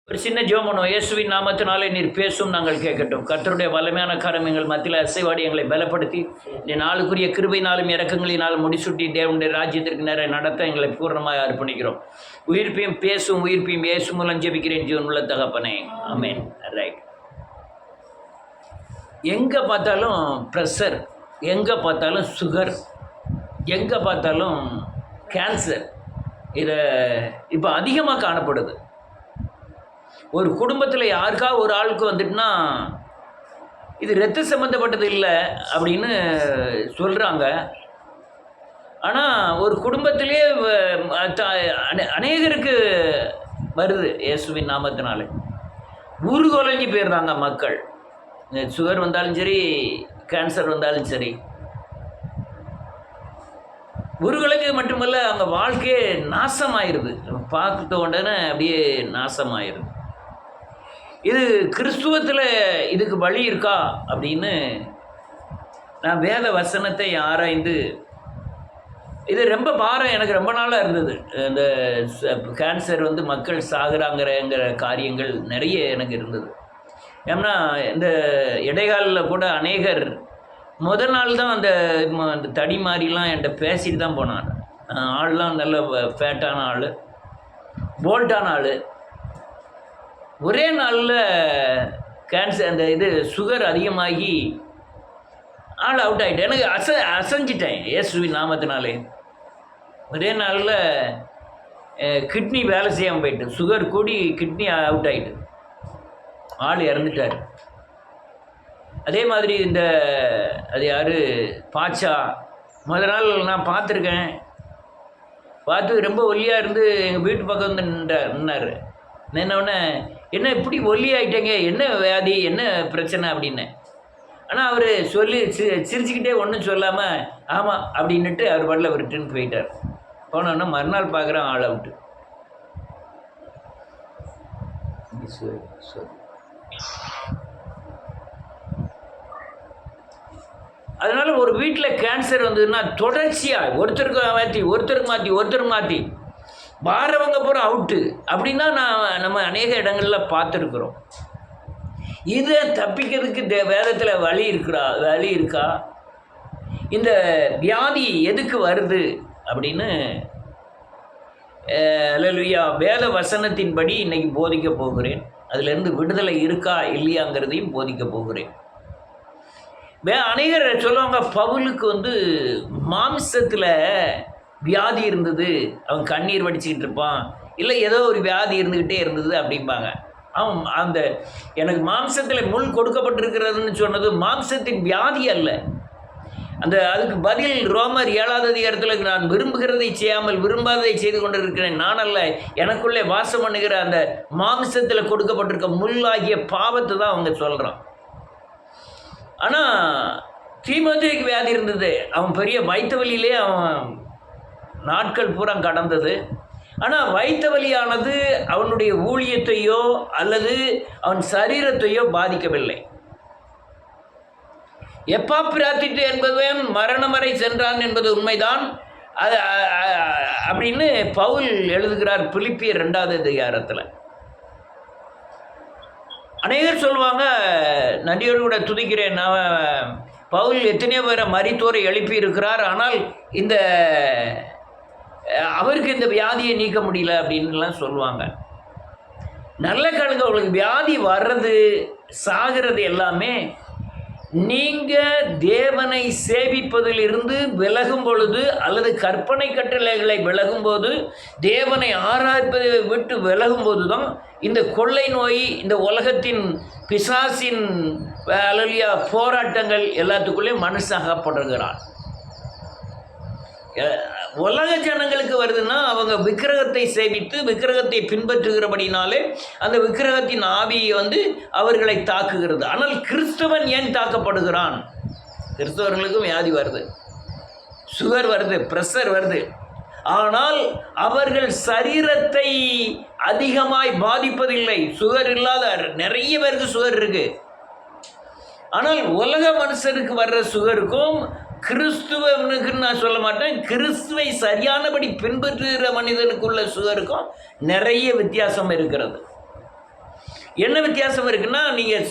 ஒரு சின்ன ஜெபம் பண்ணுவோம். இயேசுவின் நாமத்தினாலே நீர் பேசும் நாங்கள் கேட்கட்டும். கர்த்தருடைய வல்லமையான காரம் எங்கள் மத்தியில் அசைவாடி எங்களை பலப்படுத்தி இந்த நாளுக்குரிய கிருபையினாலும் இறக்கங்களினாலும் முடிசூட்டி தேவனுடைய ராஜ்யத்திற்கு நேர நடத்த எங்களை பூர்ணமாக அர்ப்பணிக்கிறோம். உயிர்ப்பையும் பேசும் உயிர்ப்பையும் இயேசு மூலம் ஜெபிக்கிறேன் ஜீவனுள்ள தகப்பனே, ஆமென். ரைட். எங்கே பார்த்தாலும் ப்ரெஷர், எங்கே பார்த்தாலும் சுகர், எங்கே பார்த்தாலும் கேன்சர், இதை இப்போ அதிகமாக காணப்படுது. ஒரு குடும்பத்தில் யாருக்காவது ஒரு ஆளுக்கு வந்துட்டுனா இது இரத்த சம்மந்தப்பட்டது இல்லை அப்படின்னு சொல்கிறாங்க. ஆனால் ஒரு குடும்பத்திலே அநேகருக்கு வருது இயேசுவின் நாமத்தினாலே. ஊர்கொலைஞ்சி போயிடுறாங்க மக்கள். சுகர் வந்தாலும் சரி, கேன்சர் வந்தாலும் சரி. ஊர்களுக்கு மட்டுமல்ல, அவங்க வாழ்க்கையே நாசமாயிருது. பார்த்த உடனே அப்படியே நாசமாயிருது. இது கிறிஸ்துவத்தில் இதுக்கு வழி இருக்கா அப்படின்னு நான் வேத வசனத்தை ஆராய்ந்து, இது ரொம்ப பாரம் எனக்கு ரொம்ப நாளாக இருந்தது. இந்த கேன்சர் மக்கள் சாகுறாங்கிற காரியங்கள் நிறைய எனக்கு இருந்தது. ஏன்னா இந்த இடைக்காலில் கூட அநேகர் முதல் நாள் தான் அந்த தடி மாதிரிலாம் என்கிட்ட பேசிட்டு தான் போனான். ஆள்லாம் நல்ல ஃபேட்டான ஆள், போல்ட்டான ஆள். ஒரே நாளில் கேன்சர் அந்த சுகர் அதிகமாகி ஆள் அவுட் ஆகிட்டேன். எனக்கு அசைஞ்சிட்டேன் இயேசுவின் நாமத்தினாலே. ஒரே நாளில் கிட்னி வேலை செய்யாமல் போயிட்டு, சுகர் கூடி கிட்னி அவுட் ஆகிட்டு, ஆள் இறந்துட்டார். அதே மாதிரி அது யார், பாட்சா, முதல் நாள் நான் பார்த்துருக்கேன். பார்த்து ரொம்ப ஒல்லியாக இருந்து எங்கள் வீட்டு பக்கம் நின்னார். நின்னவுடனே, என்ன இப்படி ஒல்லி ஆகிட்டேங்க, என்ன வியாதி, என்ன பிரச்சனை அப்படின்னு. ஆனால் அவர் சொல்லி சிரிச்சுக்கிட்டே ஒன்றும் சொல்லாமல் ஆமாம் அப்படின்னுட்டு அவர் பாட்டில் விட்டுன்னு போயிட்டார். போனோன்னா மறுநாள் பார்க்குறேன் ஆள் அவுட்டு. அதனால் ஒரு வீட்டில் கேன்சர் வந்ததுன்னா தொடர்ச்சியாக ஒருத்தருக்கு மாற்றி வாரவங்க பூரா அவுட்டு அப்படின்னா நம்ம அநேக இடங்களில் பார்த்துருக்குறோம். இதை தப்பிக்கிறதுக்கு வேதத்தில் வழி இருக்கா? இந்த வியாதி எதுக்கு வருது அப்படின்னு அல்லேலூயா வேத வசனத்தின்படி இன்றைக்கி போதிக்க போகிறேன். அதிலேருந்து விடுதலை இருக்கா இல்லையாங்கிறதையும் போதிக்க போகிறேன். அநேகர் சொல்லுவாங்க, பவுலுக்கு மாம்சத்தில் வியாதி இருந்தது, அவன் கண்ணீர் வடிச்சுக்கிட்டு இருப்பான், இல்லை ஏதோ ஒரு வியாதி இருந்துக்கிட்டே இருந்தது அப்படிம்பாங்க. அவன் எனக்கு மாம்சத்தில் முள் கொடுக்கப்பட்டிருக்கிறதுன்னு சொன்னது மாம்சத்தின் வியாதி அல்ல. அதுக்கு பதில் ரோமர் 7வது அதிகாரத்தில், நான் விரும்புகிறதை செய்யாமல் விரும்பாததை செய்து கொண்டிருக்கிறேன் நான் அல்ல, எனக்குள்ளே வாசம் பண்ணுகிற அந்த மாம்சத்தில் கொடுக்கப்பட்டிருக்க முள்ளாகிய பாவத்தை தான் அவங்க சொல்கிறான். ஆனால் தீமோத்தேயுக்கு வியாதி இருந்தது. அவன் பெரிய வயிற்று வலியிலே அவன் நாட்கள் பூரா கடந்தது. ஆனால் வயிற்று வலியானது அவனுடைய ஊழியத்தையோ அல்லது அவன் சரீரத்தையோ பாதிக்கவில்லை. எப்பாப்பிராத்திட்டு என்பவன் மரணம் வரை சென்றான் என்பது உண்மைதான் அப்படின்னு பவுல் எழுதுகிறார் பிலிப்பியர் 2வது அதிகாரத்தில். அநேகர் சொல்லுவாங்க, நன்றியோடு கூட துதிக்கிறேன், பவுல் எத்தனையோ பேரை மரித்தோரை எழுப்பி இருக்கிறார், ஆனால் அவருக்கு இந்த வியாதியை நீக்க முடியல அப்படின்லாம் சொல்லுவாங்க. நல்ல கணக்கு, அவங்களுக்கு வியாதி வர்றது சாகிறது எல்லாமே நீங்கள் தேவனை சேவிப்பதிலிருந்து விலகும் பொழுது அல்லது கற்பனை கட்டளைகளை விலகும்போது, தேவனை ஆராய்ப்பதை விட்டு விலகும்போது தான் இந்த கொள்ளை நோய், இந்த உலகத்தின் பிசாசின் அல்லேலூயா போராட்டங்கள் எல்லாத்துக்குள்ளேயும் மனுஷாகப்படுகிறான். உலக ஜனங்களுக்கு வருதுன்னா அவங்க விக்கிரகத்தை சேவித்து விக்கிரகத்தை பின்பற்றுகிறபடினாலே அந்த விக்கிரகத்தின் ஆவியை அவர்களை தாக்குகிறது. ஆனால் கிறிஸ்தவன் ஏன் தாக்கப்படுகிறான்? கிறிஸ்தவர்களுக்கும் வியாதி வருது, சுகர் வருது, ப்ரெஷர் வருது. ஆனால் அவர்கள் சரீரத்தை அதிகமாய் பாதிப்பதில்லை. சுகர் இல்லாத நிறைய பேருக்கு சுகர் இருக்கு. ஆனால் உலக மனுஷருக்கு வர்ற சுகருக்கும் கிறிஸ்துவனுக்குன்னு நான் சொல்ல மாட்டேன், கிறிஸ்துவை சரியானபடி பின்பற்றுகிற மனிதனுக்குள்ள சுகருக்கும் நிறைய வித்தியாசம் இருக்கிறது. என்ன வித்தியாசம் இருக்குன்னா, நீங்கள்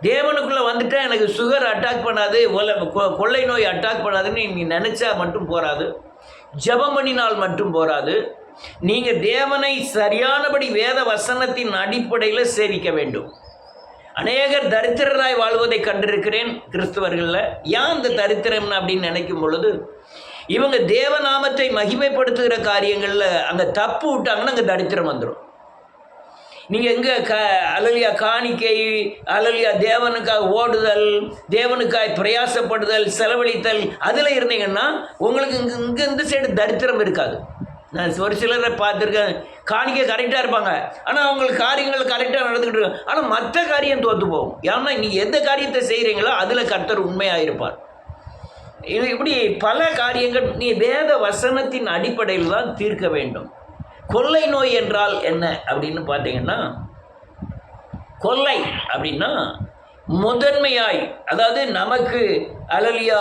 தேவனுக்குள்ளே வந்துட்டால் எனக்கு சுகர் அட்டாக் பண்ணாது, கொள்ளை நோய் அட்டாக் பண்ணாதுன்னு நீங்கள் நினச்சா மட்டும் போகாது, ஜெபம் பண்ணினால் மட்டும் போகாது. நீங்கள் தேவனை சரியானபடி வேத வசனத்தின் அடிப்படையில் சேவிக்க வேண்டும். அநேகர் தரித்திரராய் வாழ்வதை கண்டிருக்கிறேன் கிறிஸ்தவர்களில். ஏன் அந்த தரித்திரம் அப்படின்னு நினைக்கும் பொழுது, இவங்க தேவநாமத்தை மகிமைப்படுத்துகிற காரியங்களில் அங்கே தப்பு விட்டாங்கன்னா அங்கே தரித்திரம் வந்துடும். நீங்கள் எங்கே அல்லேலூயா காணிக்கை, அல்லேலூயா தேவனுக்காக ஓடுதல், தேவனுக்காய் பிரயாசப்படுதல், செலவழித்தல், அதில் இருந்தீங்கன்னா உங்களுக்கு இங்கே இந்த சைடு தரித்திரம் இருக்காது. நான் ஒரு சிலரை பார்த்துருக்கேன், காணிக்கை கரெக்டாக இருப்பாங்க, ஆனால் அவங்களுக்கு காரியங்கள் கரெக்டாக நடந்துக்கிட்டு இருக்காங்க, ஆனால் மற்ற காரியம் தோற்று போகும். ஏன்னா நீங்கள் எந்த காரியத்தை செய்கிறீங்களோ அதில் கர்த்தர் உண்மையாக இருப்பார். இப்படி பல காரியங்கள் நீ வேத வசனத்தின் அடிப்படையில் தான் தீர்க்க வேண்டும். கொள்ளை நோய் என்றால் என்ன அப்படின்னு பார்த்தீங்கன்னா, கொள்ளை அப்படின்னா முதன்மையாய், அதாவது நமக்கு அல்லேலூயா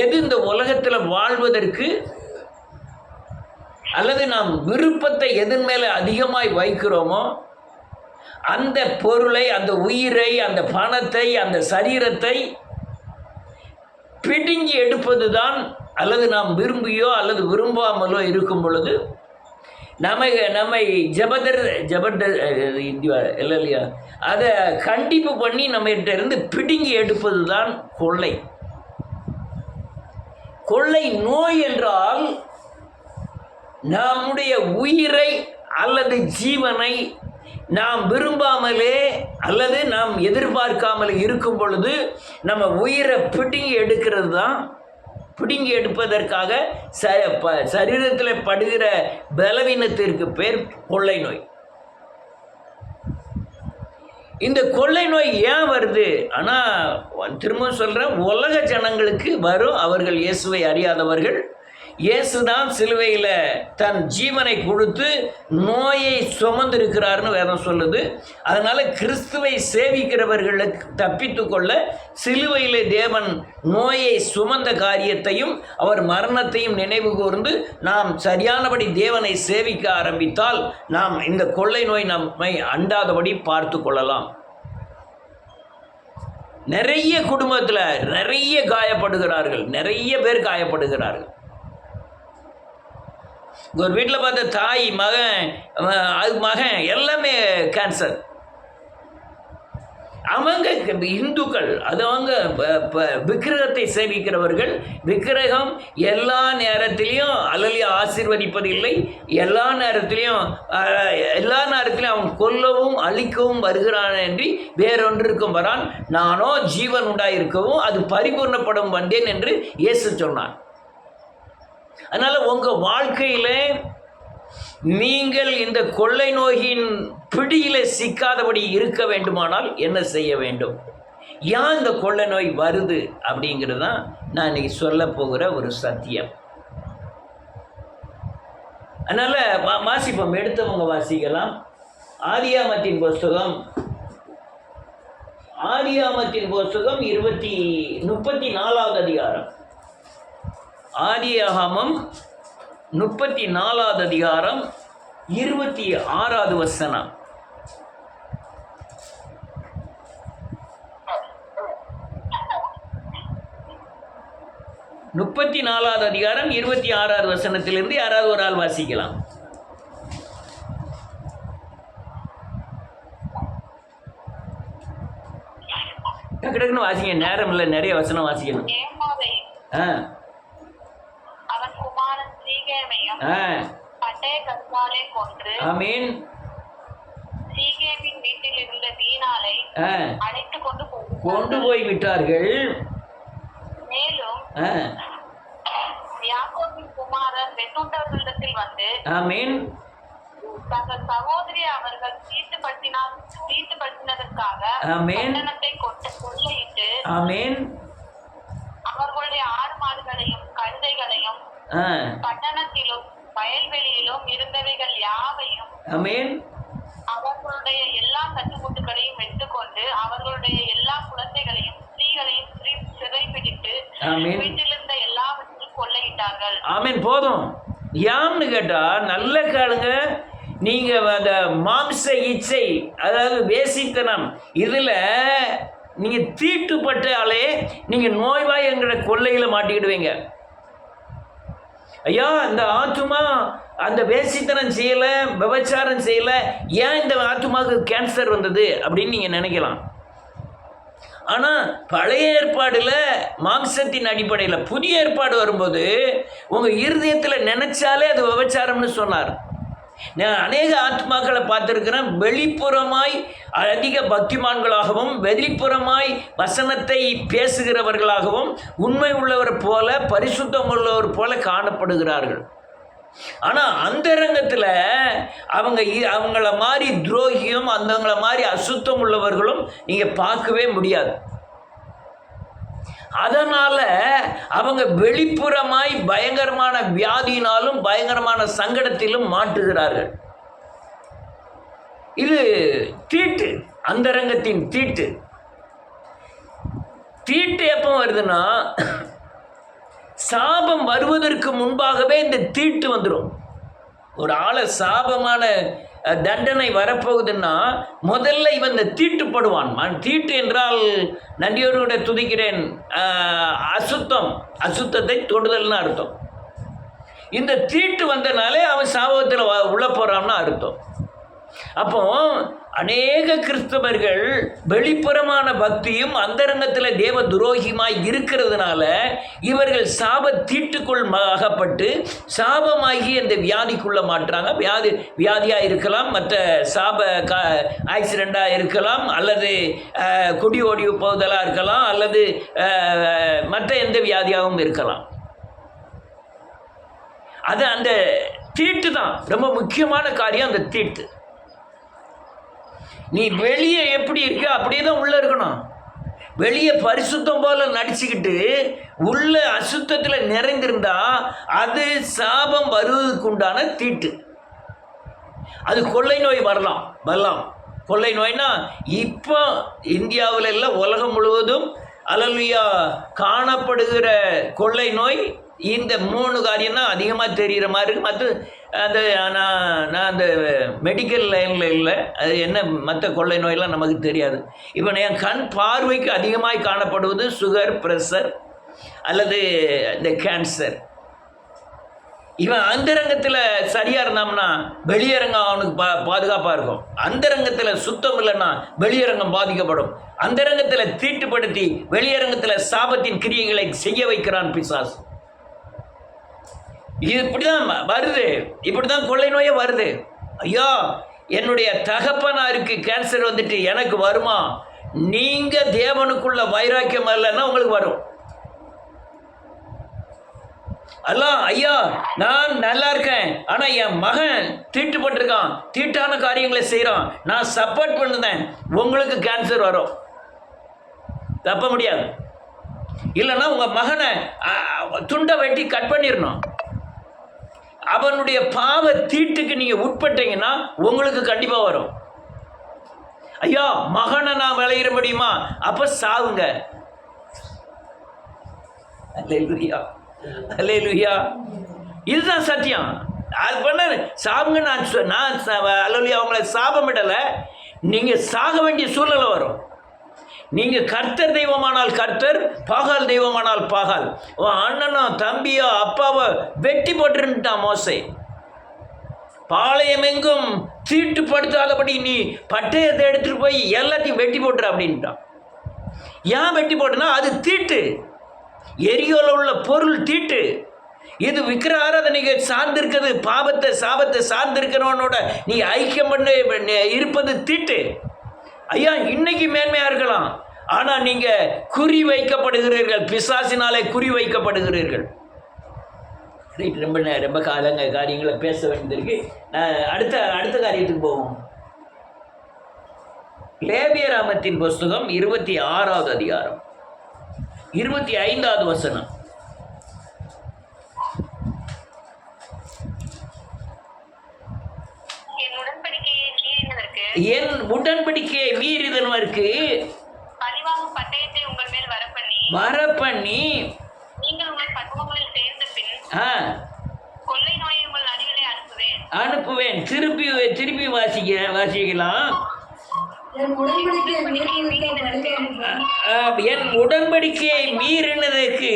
எது இந்த உலகத்தில் வாழ்வதற்கு அல்லது நாம் விருப்பத்தை எதன் மேலே அதிகமாய் வைக்கிறோமோ அந்த பொருளை, அந்த உயிரை, அந்த பணத்தை, அந்த சரீரத்தை பிடுங்கி எடுப்பது தான். அல்லது நாம் விரும்பியோ அல்லது விரும்பாமலோ இருக்கும் பொழுது நம்மை இல்லையா அதை கண்டிப்பு பண்ணி நம்மகிட்ட இருந்து பிடுங்கி எடுப்பது தான் கொள்ளை. கொள்ளை நோய் என்றால் நம்முடைய உயிரை அல்லது ஜீவனை நாம் விரும்பாமலே அல்லது நாம் எதிர்பார்க்காமல் இருக்கும் பொழுது நம்ம உயிரை பிடுங்கி எடுக்கிறது தான். பிடுங்கி எடுப்பதற்காக சரீரத்தில் படுகிற பலவீனத்திற்கு பேர் கொள்ளை நோய். இந்த கொள்ளை நோய் ஏன் வருது? ஆனால் திரும்ப சொல்கிறேன், உலக ஜனங்களுக்கு வரும், அவர்கள் இயேசுவை அறியாதவர்கள். இயேசு தான் சிலுவையில் தன் ஜீவனை கொடுத்து நோயை சுமந்திருக்கிறார்னு வேதம் சொல்லுது. அதனால் கிறிஸ்துவை சேவிக்கிறவர்களுக்கு தப்பித்து கொள்ள சிலுவையில் தேவன் நோயை சுமந்த காரியத்தையும் அவர் மரணத்தையும் நினைவு கூர்ந்து நாம் சரியானபடி தேவனை சேவிக்க ஆரம்பித்தால் நாம் இந்த கொள்ளை நோய் நம்மை அண்டாதபடி பார்த்து கொள்ளலாம். நிறைய குடும்பத்தில் நிறைய காயப்படுகிறார்கள், நிறைய பேர் காயப்படுகிறார்கள். ஒரு வீட்டில் பார்த்த தாய், மகன் எல்லாமே கேன்சர். அவங்க இந்துக்கள், அது அவங்க விக்கிரகத்தை சேவிக்கிறவர்கள். விக்கிரகம் எல்லா நேரத்திலையும் அல்லேலூயா ஆசீர்வதிப்பதில்லை. எல்லா நேரத்திலையும் அவன் கொல்லவும் அழிக்கவும் வருகிறான் என்று வேறொன்றிற்கும் வரான். நானோ ஜீவன் உண்டாயிருக்கவும் அது பரிபூர்ணப்படும் வந்தேன் என்று இயேசு சொன்னான். அதனால் உங்கள் வாழ்க்கையில் நீங்கள் இந்த கொள்ளை நோயின் பிடியில் சிக்காதபடி இருக்க வேண்டுமானால் என்ன செய்ய வேண்டும்? ஏன் இந்த கொள்ளை நோய் வருது அப்படிங்கிறது தான் நான் இன்னைக்கு சொல்ல போகிற ஒரு சத்தியம். அதனால் வாசிப்போம், எடுத்தவங்க வாசிக்கலாம். ஆதியாகமத்தின் புஸ்தகம் 34வது அதிகாரம். ஆதியாகமம் 34வது அதிகாரம் 26வது வசனம். முப்பத்தி 34வது அதிகாரம் 26வது வசனத்திலிருந்து யாராவது ஒரு ஆள் வாசிக்கலாம். டக்குன்னு வாசிங்க, நேரம் இல்லை, நிறைய வசனம் வாசிக்கணும். கொண்டு போய் விட்டார்கள். மேலும் யாக்கோபின் குமாரர் வெட்டுண்டவர்களிடத்தில் வந்து தங்கள் சகோதரி அவர்கள் தீட்டுப்படுத்தினதற்காக பட்டணத்தை கொள்ளையிட்டு அவர்களுடைய ஆடு மாடுகளையும் கழுதைகளையும் பட்டணத்திலும் வயல்வெளியிலும் இருந்தவைகள் யாவையும் அவர்களுடைய எல்லா கட்டுமுட்டுகளையும் எடுத்துக்கொண்டு அவர்களுடைய எல்லா குழந்தைகளையும் ஸ்திரீகளையும் சிறைப்பிடித்து வீட்டிலிருந்த எல்லாவற்றையும் கொள்ளையிட்டார்கள். ஆமீன். போதும். யான்னு கேட்டா நல்ல கேளுங்க. நீங்கள் அந்த மாம்ச இச்சை, அதாவது வேசித்தனம், இதில் நீங்கள் தீட்டுப்பட்டாலே நீங்கள் நோய்வாய்ங்கிற கொள்ளையில் மாட்டிக்கிடுவீங்க. ஐயா இந்த ஆத்துமா அந்த வேசித்தனம் செய்யலை, விபச்சாரம் செய்யலை, ஏன் இந்த ஆத்துமாவுக்கு கேன்சர் வந்தது அப்படின்னு நீங்கள் நினைக்கலாம். ஆனால் பழைய ஏற்பாடில் மாம்சத்தின் அடிப்படையில், புதிய ஏற்பாடு வரும்போது உங்கள் இருதயத்தில் நினைச்சாலே அது விபச்சாரம்னு சொன்னார். நான் அநேக ஆத்மாக்களை பார்த்துருக்கிறேன், வெளிப்புறமாய் அதிக பக்திமான்களாகவும் வெளிப்புறமாய் வசனத்தை பேசுகிறவர்களாகவும் உண்மை உள்ளவர் போல பரிசுத்தம் உள்ளவர் போல காணப்படுகிறார்கள். ஆனால் அந்தரங்கத்தில் அவங்கள மாதிரி துரோகியும் அந்தவங்கள மாதிரி அசுத்தம் உள்ளவர்களும் நீங்கள் பார்க்கவே முடியாது. அதனால் அவங்க வெளிப்புறமாய் பயங்கரமான வியாதியினாலும் பயங்கரமான சங்கடத்திலும் மாட்டுகிறார்கள். இது தீட்டு, அந்தரங்கத்தின் தீட்டு. தீட்டு எப்போ வருதுன்னா, சாபம் வருவதற்கு முன்பாகவே இந்த தீட்டு வந்துடும். ஒரு ஆளை சாபமான தண்டனை வரப்போகுதுன்னா முதல்ல இவன் இந்த தீட்டுப்படுவான். தீட்டு என்றால் நன்றியோடு துதிக்கிறேன், அசுத்தத்தை தொடுதல்னு அர்த்தம். இந்த தீட்டு வந்தனாலே அவன் சாபத்தில் உள்ள போகிறான்னு அர்த்தம். அப்போ அநேக கிறிஸ்தவர்கள் வெளிப்புறமான பக்தியும் அந்தரங்கத்தில் தேவ துரோகியுமாய் இருக்கிறதுனால இவர்கள் சாப தீட்டுக்குள் அகப்பட்டு சாபமாகி அந்த வியாதிக்குள்ளே மாட்டுறாங்க. வியாதியாக இருக்கலாம், மற்ற சாப ஆக்சிடெண்ட்டாக இருக்கலாம், அல்லது குடி ஓடி போதலாக இருக்கலாம், அல்லது மற்ற எந்த வியாதியாகவும் இருக்கலாம். அது அந்த தீட்டு தான் ரொம்ப முக்கியமான காரியம். அந்த தீட்டு நீ வெளியே எப்படி இருக்க அப்படியே தான் உள்ளே இருக்கணும். வெளியே பரிசுத்தம் போல நடிச்சுக்கிட்டு உள்ள அசுத்தத்தில் நிறைந்திருந்தா அது சாபம் வருவதற்கு உண்டான தீட்டு. அது கொள்ளை நோய் வரலாம். கொள்ளை நோய்னா இப்போ இந்தியாவில் இல்லை, உலகம் முழுவதும் அல்லேலூயா காணப்படுகிற கொள்ளை நோய் இந்த 3 காரியம் தான் அதிகமாக தெரிகிற மாதிரி இருக்குது. மற்ற அந்த நான் அந்த மெடிக்கல் லைனில் இல்லை, அது என்ன மற்ற கொள்ளை நோயெல்லாம் நமக்கு தெரியாது. இப்போ என் கண் பார்வைக்கு அதிகமாக காணப்படுவது சுகர், ப்ரெஷர் அல்லது இந்த கேன்சர். இவன் அந்தரங்கத்தில் சரியாக இருந்தான்னா வெளியரங்கம் அவனுக்கு பாதுகாப்பாக இருக்கும். அந்தரங்கத்தில் சுத்தம் இல்லைன்னா வெளியரங்கம் பாதிக்கப்படும். அந்தரங்கத்தில் தீட்டுப்படுத்தி வெளியரங்கத்தில் சாபத்தின் கிரியைகளை செய்ய வைக்கிறான் பிசாசு. இது இப்படி தான் வருது, இப்படி தான் கொள்ளை நோயே வருது. ஐயா என்னுடைய தகப்பனாருக்கு கேன்சர் வந்துட்டு எனக்கு வருமா? நீங்கள் தேவனுக்குள்ள வைராக்கியம் இல்லைன்னா உங்களுக்கு வரும். ஐயா நான் நல்லா இருக்கேன், ஆனால் என் மகன் தீட்டுப்பட்டிருக்கான், தீட்டான காரியங்களை செய்கிறான், நான் சப்போர்ட் பண்ணுதேன், உங்களுக்கு கேன்சர் வரும். தப்ப முடியாது. இல்லைன்னா உங்கள் மகனை துண்டை வெட்டி கட் பண்ணிடணும். அவனுடைய பாவ தீட்டுக்கு நீங்கள் உட்பட்டீங்கன்னா உங்களுக்கு கண்டிப்பாக வரும். ஐயா மகனை நான் விளையிட முடியுமா? அப்போ சாவுங்க. அல்லேலூயா, அல்லேலூயா. இதுதான் சத்தியம். அது பண்ண சாவுங்க. நான் அல்லேலூயா அவங்கள சாபமிடலை. நீங்கள் சாக வேண்டிய சூழ்நிலை வரும். நீங்கள் கர்த்தர் தெய்வமானால் கர்த்தர், பாகால் தெய்வமானால் பாகால். அண்ணனோ தம்பியோ அப்பாவோ வெட்டி போட்டுருந்துட்டான் மோசே. பாளையமெங்கும் தீட்டுப்படுத்தாதபடி நீ பட்டயத்தை எடுத்துகிட்டு போய் எல்லாத்தையும் வெட்டி போட்டுரு அப்படின்ட்டான். ஏன் வெட்டி போட்டுனா அது தீட்டு. எரியோல உள்ள பொருள் தீட்டு. இது விக்கிர ஆராதனைக்கு சார்ந்திருக்கிறது. சாபத்தை சார்ந்திருக்கிறவனோட நீ ஐக்கியம் பண்ண இருப்பது தீட்டு. ஐயா இன்னைக்கு மேன்மையாக இருக்கலாம், ஆனால் நீங்கள் குறி வைக்கப்படுகிறீர்கள், பிசாசினாலே குறி வைக்கப்படுகிறீர்கள். ரைட், ரொம்ப காரியங்களை பேச வேண்டியதற்கு அடுத்த காரியத்துக்கு போவோம். லேவியராமத்தின் புஸ்தகம் 26வது அதிகாரம் 25வது வசனம். என் உடன்படிக்கையை மீறிதற்கு பட்டயத்தை உங்கள் மேல் வரப்பண்ணி நீங்கள் உங்கள் பட்டணங்களில் சேர்ந்த பின் கொள்ளை நோயை உங்கள் நடுவிலே அனுப்புவேன். அனுப்புவேன். திருப்பி வாசிக்கலாம். என் உடன்படிக்கையை மீறினதற்கு என் உடன்படிக்கையை மீறினதற்கு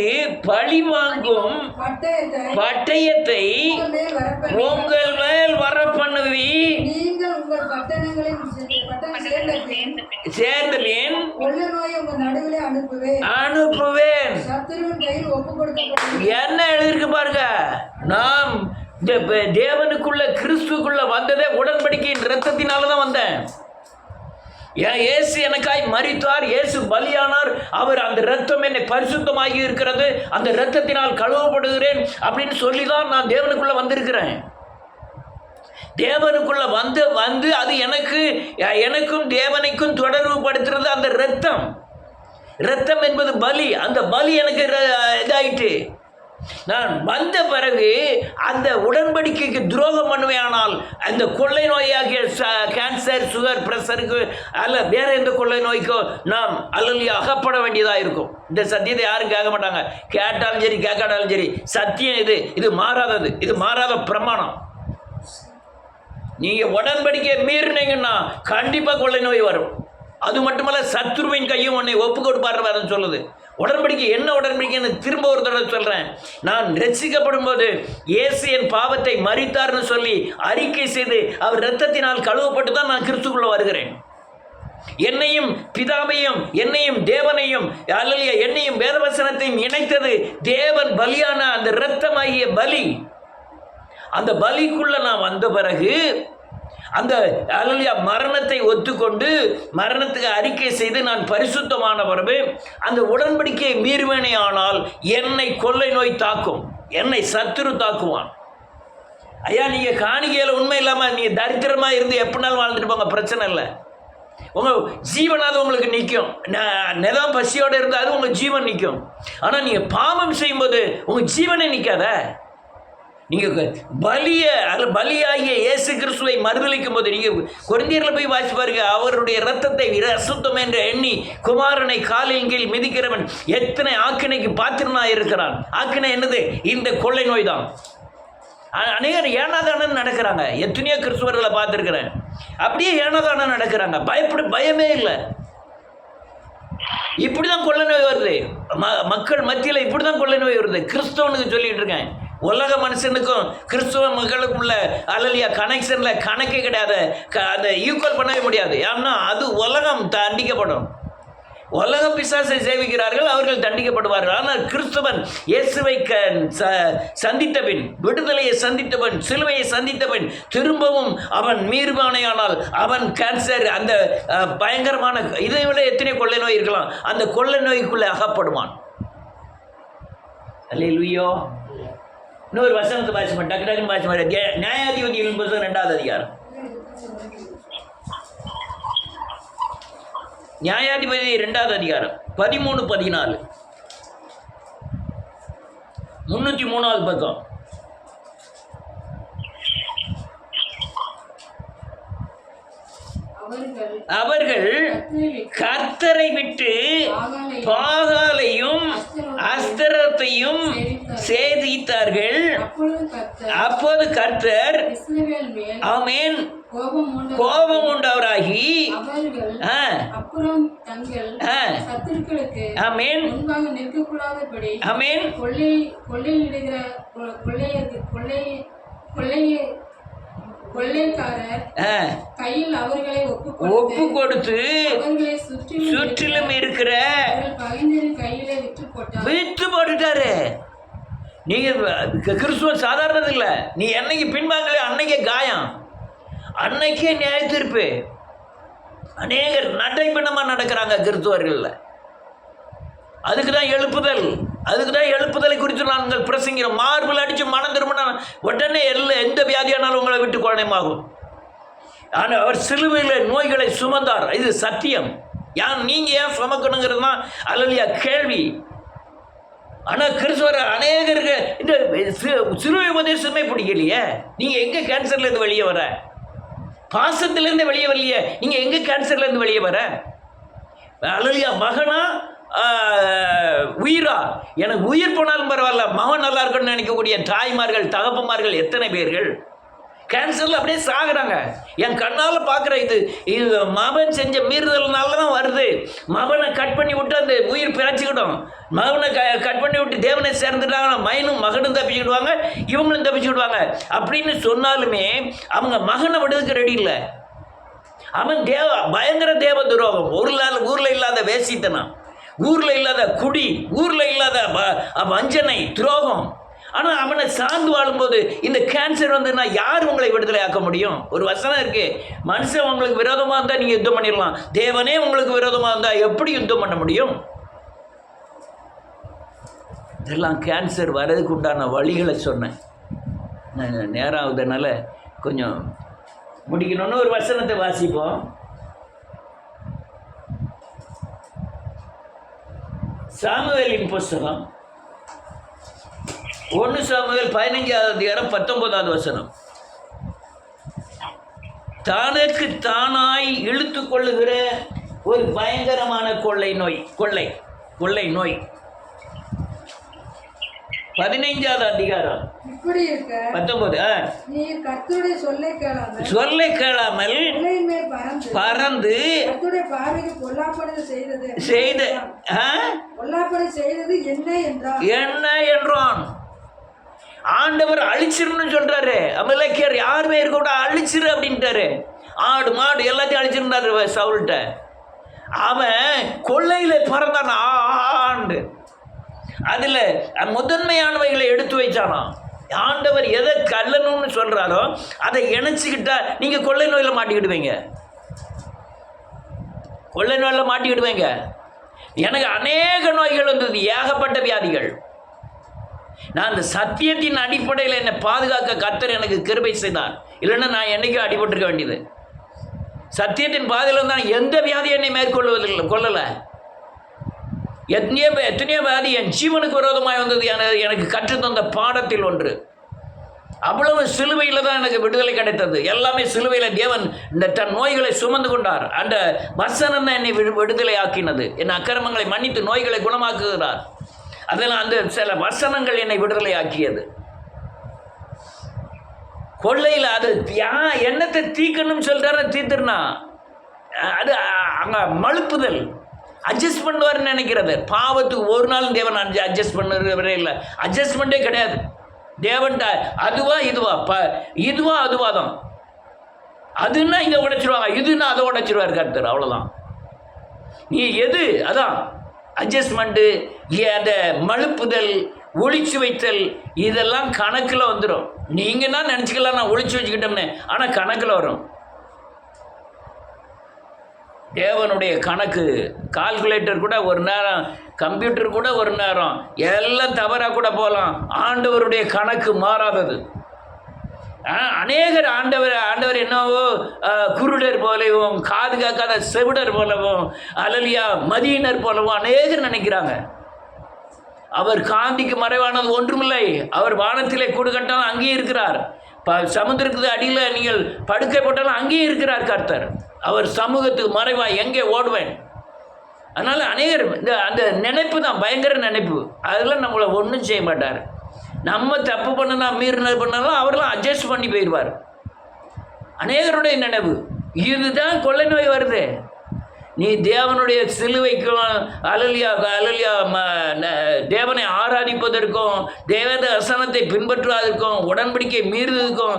பழி வாங்கும் பட்டயத்தை உங்கள் மேல் வர பண்ணுவி. நீங்கள் உங்கள் பட்டணங்களில் சேர்ந்த பின் அனுப்புவேன். சத்துருவின் கையில் ஒப்பு கொடுக்கப்படும். என்ன எழுதிருக்கு பாருங்க. நாம் தேவனுக்குள்ள கிறிஸ்துக்குள்ள வந்ததே உடன்படிக்கையின் இரத்தத்தினாலதான் வந்தேன். இயேசு எனக்காய் மரித்தார், இயேசு பலியானார், அவர் அந்த இரத்தம் என்னை பரிசுத்தமாகி இருக்கிறது, அந்த இரத்தத்தினால் கழுவப்படுகிறேன் அப்படின்னு சொல்லி தான் நான் தேவனுக்குள்ள வந்திருக்கிறேன். தேவனுக்குள்ள வந்து அது எனக்கும் தேவனுக்கும் தொடர்பு படுத்துறது அந்த இரத்தம். இரத்தம் என்பது பலி. அந்த பலி எனக்கு இதாயிட்டு நான் வந்த பிறகு அந்த உடன்படிக்கைக்கு துரோகம் பண்ணுவேயானால் அந்த கொள்ளை நோயாகிய கேன்சர், சுகர், பிரஷருக்கு அல்ல வேற எந்த கொள்ளை நோய்க்கோ நாம் அல்லலியா அகப்பட வேண்டியதாக இருக்கும். இந்த சத்தியத்தை யாரும் கேட்க மாட்டாங்க. கேட்டாலும் சரி கேட்காட்டாலும் சரி, சத்தியம் இது மாறாதது, இது மாறாத பிரமாணம். நீங்கள் உடன்படிக்கையை மீறினீங்கன்னா கண்டிப்பாக கொள்ளை நோய் வரும். அது மட்டுமல்ல, சத்துருவின் கையும் உன்னை ஒப்பு கொடுப்பார் சொல்லுது. உடன்படிக்கை என்ன உடன்படிக்கைன்னு திரும்ப ஒரு தடவை சொல்கிறேன். நான் ரட்சிக்கப்படும் போது இயேசு என் பாவத்தை மரித்தார்னு சொல்லி அறிக்கை செய்து அவர் இரத்தத்தினால் கழுவப்பட்டு தான் நான் கிறிஸ்துக்குள்ள வருகிறேன். என்னையும் பிதாவையும் என்னையும் தேவனையும் அல்லையா என்னையும் வேதவசனத்தையும் இணைத்தது தேவன் பலியான அந்த இரத்தமாகிய பலி. அந்த பலிக்குள்ள நான் வந்த பிறகு அந்த அல்லையா மரணத்தை ஒத்துக்கொண்டு மரணத்துக்கு அறிக்கை செய்து நான் பரிசுத்தமான பிறகு அந்த உடன்படிக்கையை மீறுவேனே ஆனால் என்னை கொள்ளை நோய் தாக்கும், என்னை சத்துரு தாக்குவான். ஐயா, நீங்கள் காணிக்கையில் உண்மை இல்லாமல் நீங்கள் தரித்திரமாக இருந்து எப்படினாலும் வாழ்ந்துட்டு போங்க, பிரச்சனை இல்லை. உங்கள் ஜீவனாவது உங்களுக்கு நிற்கும். நிலம் பசியோடு இருந்தாலும் உங்கள் ஜீவன் நிற்கும். ஆனால் நீங்கள் பாவம் செய்யும்போது உங்கள் ஜீவனே நிற்காத. நீங்கள் பலியாகிய இயேசு கிறிஸ்துவை மறுதலிக்கும் போது நீங்கள் கொரிந்தியரில் போய் வாசி பாருங்க. அவருடைய இரத்தத்தை அசுத்தம் என்று எண்ணி குமாரனை காலின் கீழ் மிதிக்கிறவன் எத்தனை ஆக்கினைக்கு பாத்திரனாக இருக்கிறான். ஆக்கினை என்னது? இந்த கொள்ளை நோய் தான். அநேகர் ஏனாதானம் நடக்கிறாங்க. எத்தனையோ கிறிஸ்துவர்களை பார்த்துருக்கிறேன். அப்படியே ஏனாதானம் நடக்கிறாங்க. பயமே இல்லை. இப்படி தான் கொள்ளை நோய் வருது. மக்கள் மத்தியில் இப்படி தான் கொள்ளை நோய் வருது. கிறிஸ்தவனுக்கு சொல்லிட்டு இருக்கேன். உலக மனுஷனுக்கும் கிறிஸ்துவ மக்களுக்குள்ள அல்லலியா கனெக்ஷனில் கணக்கே கிடையாது. அதை ஈக்குவல் பண்ணவே முடியாது. ஏன்னா அது உலகம் தண்டிக்கப்படும். உலக பிசாசை சேவிக்கிறார்கள், அவர்கள் தண்டிக்கப்படுவார்கள். ஆனால் கிறிஸ்துவன் இயேசுவை சந்தித்தபின், விடுதலையை சந்தித்தவன், சிலுவையை சந்தித்தவன், திரும்பவும் அவன் மீறுவானையானால் அவன் கேன்சர், அந்த பயங்கரமான இதை விட எத்தனை கொள்ளை நோய் இருக்கலாம், அந்த கொள்ளை நோய்க்குள்ளே அகப்படுவான். அல்லேலூயா. இன்னொரு வசனத்தை வாசிப்பேன், டக்கு டக்குன்னு வாசிப்பேன். நியாயாதிபதிகளின் புத்தகம் 2வது அதிகாரம். நியாயாதிபதி 2வது அதிகாரம் 13-14, 303வது பக்கம். அவர்கள் கர்த்தரை விட்டு பாகாலையும் அஸ்தரத்தையும் சேதித்தார்கள். அப்போது கர்த்தர் ஆமென் கோபம் உண்டவராகி ஆமென் ஆமென் ஒப்பு கொடுத்து சுற்றிலும் இருக்கிற விற்று போட்டுட்டாரு. நீங்க கிறிஸ்துவ சாதாரணது இல்ல. நீ என்னைக்கு பின்வாங்கல அன்னைக்கே காயம், அன்னைக்கே நியாய தீர்ப்பு. அநேகர் நடைபெணமா நடக்கிறாங்க கிறிஸ்துவர்கள். அதுக்குதான் எழுப்புதல், அதுக்குதான் எழுப்புதலை குறித்து நாங்கள் பிரசங்கிறோம். மார்பிள் அடித்து மனம் திரும்பினா உடனே எந்த வியாதியானாலும் உங்களை விட்டு குணமாகும். ஆனால் அவர் சிலுவையில் நோய்களை சுமந்தார். இது சத்தியம். நீங்கள் ஏன் சுமக்கணுங்கிறது தான் அல்லையா கேள்வி. ஆனால் கிறிஸ்துவர் அநேகருக்கு இந்த சிலுவை உபதேசமே பிடிக்கலையே. நீங்கள் எங்கே கேன்சர்லேருந்து வெளியே வர? பாசத்திலேருந்து வெளியே வரலையே. நீங்கள் எங்கே கேன்சர்லேருந்து வெளியே வர? அல்லையா மகனா உயிரா? எனக்கு உயிர் போனாலும் பரவாயில்ல, மகன் நல்லா இருக்குன்னு நினைக்கக்கூடிய தாய்மார்கள், தகப்பமார்கள் எத்தனை பேர்கள்? கேன்சரில் அப்படியே சாகுறாங்க. என் கண்ணால் பார்க்குற இது மகன் செஞ்ச மீறுதல்னால தான் வருது. மகனை கட் பண்ணி விட்டு அந்த உயிர் பிழைச்சிக்கிட்டோம். மகனை கட் பண்ணி விட்டு தேவனை சேர்ந்துட்டாங்கன்னா மகனும் தப்பிச்சுக்கிடுவாங்க, இவங்களும் தப்பிச்சுக்கிடுவாங்க அப்படின்னு சொன்னாலுமே அவங்க மகனை விடுறதுக்கு ரெடி இல்லை. அவன் பயங்கர தேவ துரோகம். ஊரில் இல்லாத வேசித்தனம், ஊரில் இல்லாத குடி, ஊரில் இல்லாத வஞ்சனை, துரோகம். ஆனால் அவனை சார்ந்து வாழும்போது இந்த கேன்சர் வந்துன்னா யார் உங்களை விடுதலை ஆக்க முடியும்? ஒரு வசனம் இருக்கு, மனுஷன் உங்களுக்கு விரோதமாக இருந்தால் நீங்கள் யுத்தம் பண்ணிடலாம், தேவனே உங்களுக்கு விரோதமாக இருந்தால் எப்படி யுத்தம் பண்ண முடியும்? இதெல்லாம் கேன்சர் வர்றதுக்கு உண்டான வழிகளை சொன்னேன். நேரம் ஆகுதுனால கொஞ்சம் முடிக்கணும்னு ஒரு வசனத்தை வாசிப்போம். சாமுவேலின் புஸ்தகம் 1 சாமுவேல் 15வது அதிகாரம் 19வது வசனம். தானுக்கு தானாய் இழுத்து கொள்ளுகிற ஒரு பயங்கரமான கொள்ளை நோய் 15வது அதிகாரம் இப்படி இருக்க 19. நீ கர்த்தருடைய சொல்லை கேளாமல் பறந்து கர்த்தருடைய பார்வைக்கு பொல்லாப்படி செய்தது என்ன என்றான். ஆண்டவர் அழிச்சிருன்னு சொல்றாரு. அமலேக்கியர் யாருமே இருக்க கூட அழிச்சிரு அப்படின்ட்டாரு. ஆடு மாடு எல்லாத்தையும் அழிச்சிருந்தாரு சவுல்கிட்ட. அவன் கொள்ளையில பறந்தான் ஆண்டு. அதுல முதன்மையானவைகளை எடுத்து வைச்சானா. ஆண்டவர் எதை கல்லணும்னு சொல்றாரோ அதை இணைச்சிக்கிட்டா நீங்க கொள்ளை நோயில மாட்டிக்கிடுவீங்க. கொள்ளை நோயில மாட்டிக்கிடுவீங்க. எனக்கு அநேக நோய்கள் வந்தது, ஏகப்பட்ட வியாதிகள். நான் அந்த சத்தியத்தின் அடிப்படையில் என்னை பாதுகாக்க கர்த்தர் எனக்கு கிருபை செய்தார். இல்லைன்னா நான் என்னைக்கும் அடிபட்டிருக்க வேண்டியது. சத்தியத்தின் பாதையில் தான் எந்த வியாதியை என்னை கொள்ளலை. எத்தனையோ வியாதி என் ஜீவனுக்கு விரோதமாக வந்தது. எனக்கு கற்றுத்தந்த பாடத்தில் ஒன்று. அவ்வளவு சிலுவையில் தான் எனக்கு விடுதலை கிடைத்தது. எல்லாமே சிலுவையில் தேவன் தன் நோய்களை சுமந்து கொண்டார். அந்த வசனம் தான் என்னை விடுதலை ஆக்கினது. என் அக்கிரமங்களை மன்னித்து நோய்களை குணமாக்குகிறார். அதெல்லாம் அந்த சில வசனங்கள் என்னை விடுதலை ஆக்கியது. கொள்ளையில் அது எண்ணத்தை தீக்கணும்னு சொல்றாரு, தீத்துருனா அது அங்கே மழுப்புதல், அட்ஜஸ்ட் பண்ணுவார்னு நினைக்கிறது. பாவத்துக்கு ஒரு நாள் தேவன் அட்ஜஸ்ட் பண்ணுறவரே இல்லை. அட்ஜஸ்ட்மெண்ட்டே கிடையாது தேவன்ட்ட. அதுவா அதுவா தான். அதுன்னா இதை உடைச்சிருவாங்க, இதுன்னா அதை உடைச்சிருவார் கர்த்தர். அவ்வளோதான். நீ எது அதான் அட்ஜஸ்ட்மெண்ட்டு, அந்த மழுப்புதல், ஒளிச்சு வைத்தல், இதெல்லாம் கணக்கில் வந்துடும். நீங்கள் தான் நினச்சிக்கலாம் நான் ஒளிச்சு வச்சுக்கிட்டோம்னு, ஆனால் கணக்கில் வரும். தேவனுடைய கணக்கு. கால்குலேட்டர் கூட ஒரு நேரம், கம்ப்யூட்டர் கூட ஒரு நேரம், எல்லாம் தவறாக கூட போகலாம். ஆண்டவருடைய கணக்கு மாறாதது. அநேகர் ஆண்டவர் என்னவோ குருடர் போலவும், காது காக்காத செவிடர் போலவும், அலலியா மதியினர் போலவும் அநேகர் நினைக்கிறாங்க. அவர் காந்திக்கு மறைவானது ஒன்றுமில்லை. அவர் வானத்திலே கூடு கட்டாலும் அங்கேயே இருக்கிறார். சமுத்திரத்துக்கு அடியில் நீங்கள் படுக்கை போட்டாலும் அங்கேயே இருக்கிறார் கர்த்தர். அவர் சமூகத்துக்கு மறைவாய் எங்கே ஓடுவேன். அதனால் அநேகர் அந்த நினைப்பு தான் பயங்கர நினைப்பு. அதெல்லாம் நம்மளை ஒன்றும் செய்ய மாட்டார். நம்ம தப்பு பண்ணனா மீறினது பண்ணாலும் அவரெல்லாம் அட்ஜஸ்ட் பண்ணி போயிடுவார். அநேகருடைய நினைவு இதுதான் கொள்ளை நோய் வருது. நீ தேவனுடைய சிலுவைக்கும் அலலியா தேவனை ஆராதிப்பதற்கும், தேவத வசனத்தை பின்பற்றுவதற்கும், உடன்படிக்கை மீறுவதற்கும்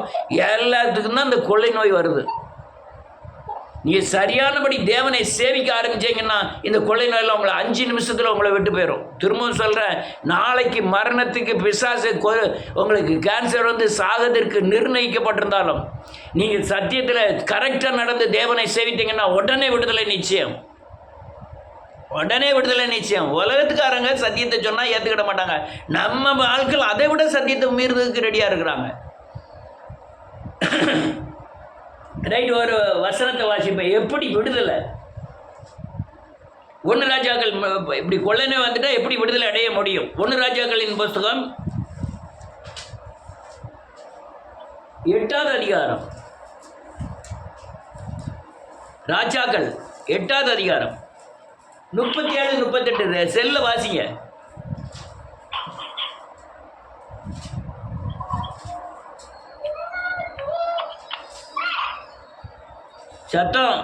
எல்லாத்துக்கும் தான் இந்த கொள்ளை நோய் வருது. நீ சரியானபடி தேவனை சேவிக்க ஆரம்பிச்சீங்கன்னா இந்த கொள்ளை நோயில் உங்களை 5 நிமிஷத்தில் உங்களை விட்டு போயிடும். திரும்பவும் சொல்கிறேன், நாளைக்கு மரணத்துக்கு பிசாசு உங்களுக்கு கேன்சர் வந்து சாகதற்கு நிர்ணயிக்கப்பட்டிருந்தாலும் நீங்கள் சத்தியத்தில் கரெக்டாக நடந்து தேவனை சேவித்தீங்கன்னா உடனே விடுதலை நிச்சயம். உலகத்துக்காரங்க சத்தியத்தை சொன்னால் ஏற்றுக்கிட மாட்டாங்க. நம்ம ஆட்கள் அதை விட சத்தியத்தை மீறுறதுக்கு ரெடியாக இருக்கிறாங்க. ரைட், ஒரு வசனத்தை வாசிப்பேன். எப்படி விடுதலை? 1 ராஜாக்கள் இப்படி கொள்ளை நோய் வந்துட்டா எப்படி விடுதலை அடைய முடியும்? 1 ராஜாக்களின் புஸ்தகம் 8வது அதிகாரம். ராஜாக்கள் 8வது அதிகாரம் 37-38 செல்ல வாசிங்க. சத்தம்